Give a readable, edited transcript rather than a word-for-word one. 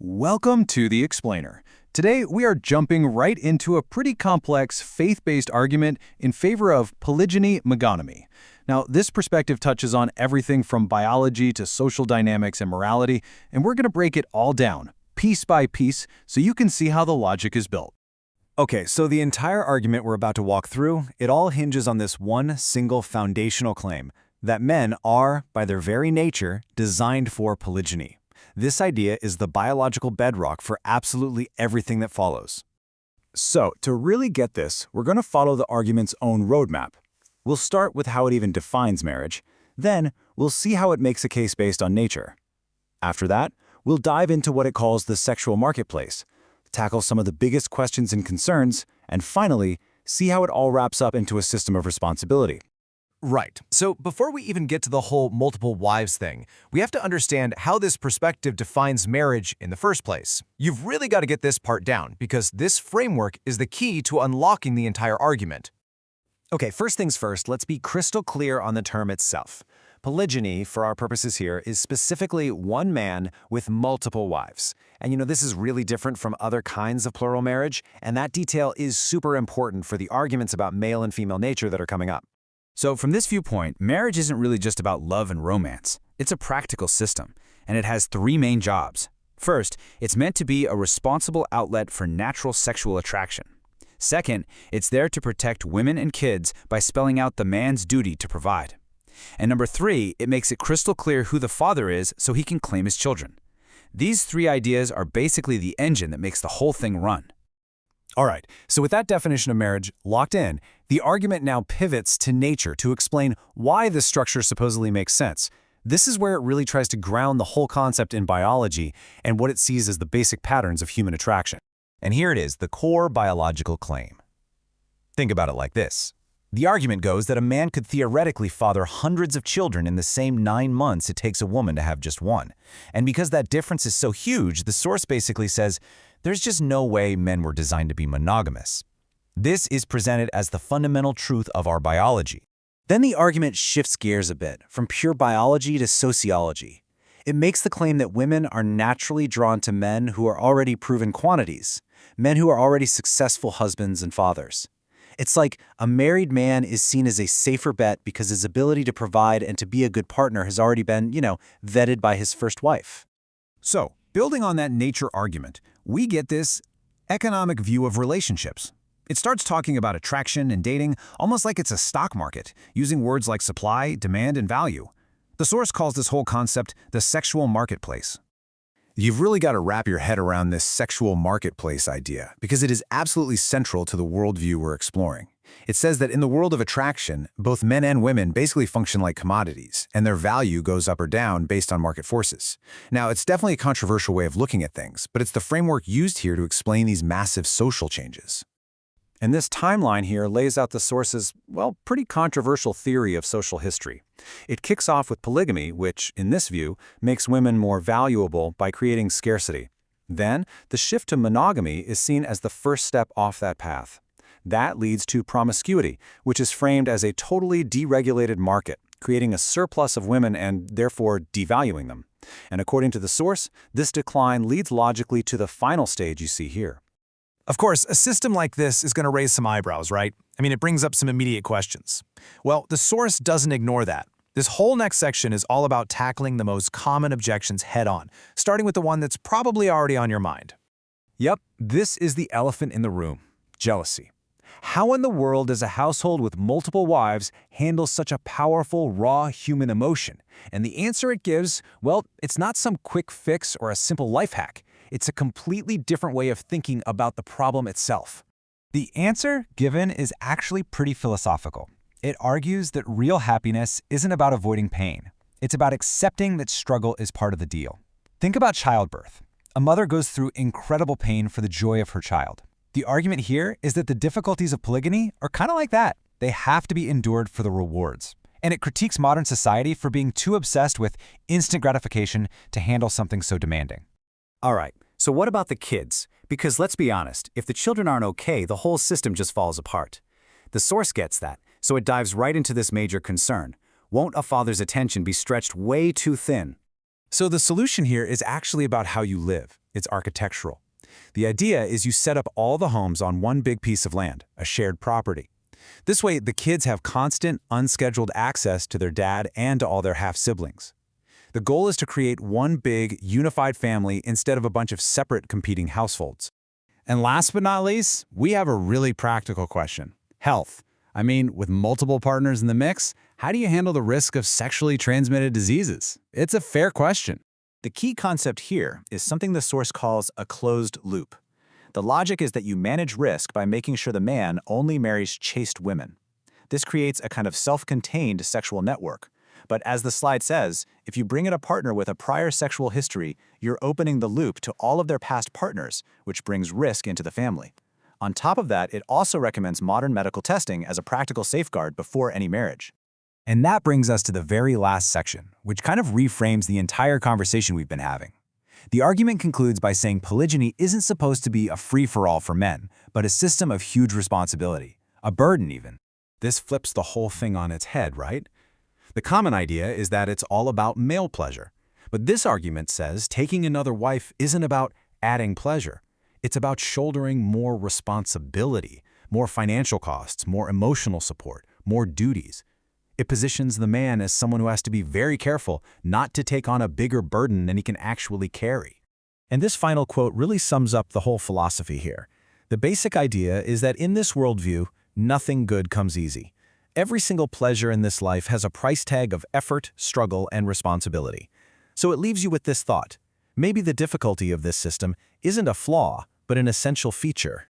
Welcome to The Explainer. Today, we are jumping right into a pretty complex faith-based argument in favor of polygyny monogamy. Now, this perspective touches on everything from biology to social dynamics and morality, and we're going to break it all down, piece by piece, so you can see how the logic is built. Okay, so the entire argument we're about to walk through, it all hinges on this one single foundational claim, that men are, by their very nature, designed for polygyny. This idea is the biological bedrock for absolutely everything that follows. So, to really get this, we're going to follow the argument's own roadmap. We'll start with how it even defines marriage. Then, we'll see how it makes a case based on nature. After that, we'll dive into what it calls the sexual marketplace, tackle some of the biggest questions and concerns, and finally, see how it all wraps up into a system of responsibility. Right. So before we even get to the whole multiple wives thing, we have to understand how this perspective defines marriage in the first place. You've really got to get this part down, because this framework is the key to unlocking the entire argument. Okay, first things first, let's be crystal clear on the term itself. Polygyny, for our purposes here, is specifically one man with multiple wives. And this is really different from other kinds of plural marriage, and that detail is super important for the arguments about male and female nature that are coming up. So from this viewpoint, marriage isn't really just about love and romance. It's a practical system, and it has three main jobs. First, it's meant to be a responsible outlet for natural sexual attraction. Second, it's there to protect women and kids by spelling out the man's duty to provide. And number three, it makes it crystal clear who the father is so he can claim his children. These three ideas are basically the engine that makes the whole thing run. All right, so with that definition of marriage locked in, the argument now pivots to nature to explain why this structure supposedly makes sense. This is where it really tries to ground the whole concept in biology and what it sees as the basic patterns of human attraction. And here it is, the core biological claim. Think about it like this. The argument goes that a man could theoretically father hundreds of children in the same 9 months it takes a woman to have just one. And because that difference is so huge, the source basically says, there's just no way men were designed to be monogamous. This is presented as the fundamental truth of our biology. Then the argument shifts gears a bit, from pure biology to sociology. It makes the claim that women are naturally drawn to men who are already proven quantities, men who are already successful husbands and fathers. It's like a married man is seen as a safer bet because his ability to provide and to be a good partner has already been, vetted by his first wife. So, building on that nature argument, we get this economic view of relationships. It starts talking about attraction and dating almost like it's a stock market, using words like supply, demand, and value. The source calls this whole concept the sexual marketplace. You've really got to wrap your head around this sexual marketplace idea, because it is absolutely central to the worldview we're exploring. It says that in the world of attraction, both men and women basically function like commodities, and their value goes up or down based on market forces. Now, it's definitely a controversial way of looking at things, but it's the framework used here to explain these massive social changes. And this timeline here lays out the source's, pretty controversial theory of social history. It kicks off with polygamy, which, in this view, makes women more valuable by creating scarcity. Then, the shift to monogamy is seen as the first step off that path. That leads to promiscuity, which is framed as a totally deregulated market, creating a surplus of women and therefore devaluing them. And according to the source, this decline leads logically to the final stage you see here. Of course, a system like this is going to raise some eyebrows, right? It brings up some immediate questions. Well, the source doesn't ignore that. This whole next section is all about tackling the most common objections head-on, starting with the one that's probably already on your mind. Yep, this is the elephant in the room: jealousy. How in the world does a household with multiple wives handle such a powerful, raw human emotion? And the answer it gives, it's not some quick fix or a simple life hack. It's a completely different way of thinking about the problem itself. The answer given is actually pretty philosophical. It argues that real happiness isn't about avoiding pain. It's about accepting that struggle is part of the deal. Think about childbirth. A mother goes through incredible pain for the joy of her child. The argument here is that the difficulties of polygyny are kind of like that. They have to be endured for the rewards. And it critiques modern society for being too obsessed with instant gratification to handle something so demanding. All right, so what about the kids? Because let's be honest, if the children aren't okay, the whole system just falls apart. The source gets that, so it dives right into this major concern. Won't a father's attention be stretched way too thin? So the solution here is actually about how you live. It's architectural. The idea is you set up all the homes on one big piece of land, a shared property. This way, the kids have constant, unscheduled access to their dad and to all their half-siblings. The goal is to create one big, unified family instead of a bunch of separate, competing households. And last but not least, we have a really practical question. Health. I mean, with multiple partners in the mix, how do you handle the risk of sexually transmitted diseases? It's a fair question. The key concept here is something the source calls a closed loop. The logic is that you manage risk by making sure the man only marries chaste women. This creates a kind of self-contained sexual network. But as the slide says, if you bring in a partner with a prior sexual history, you're opening the loop to all of their past partners, which brings risk into the family. On top of that, it also recommends modern medical testing as a practical safeguard before any marriage. And that brings us to the very last section, which kind of reframes the entire conversation we've been having. The argument concludes by saying polygyny isn't supposed to be a free-for-all for men, but a system of huge responsibility, a burden even. This flips the whole thing on its head, right? The common idea is that it's all about male pleasure. But this argument says taking another wife isn't about adding pleasure. It's about shouldering more responsibility, more financial costs, more emotional support, more duties. It positions the man as someone who has to be very careful not to take on a bigger burden than he can actually carry. And this final quote really sums up the whole philosophy here. The basic idea is that in this worldview, nothing good comes easy. Every single pleasure in this life has a price tag of effort, struggle, and responsibility. So it leaves you with this thought. Maybe the difficulty of this system isn't a flaw, but an essential feature.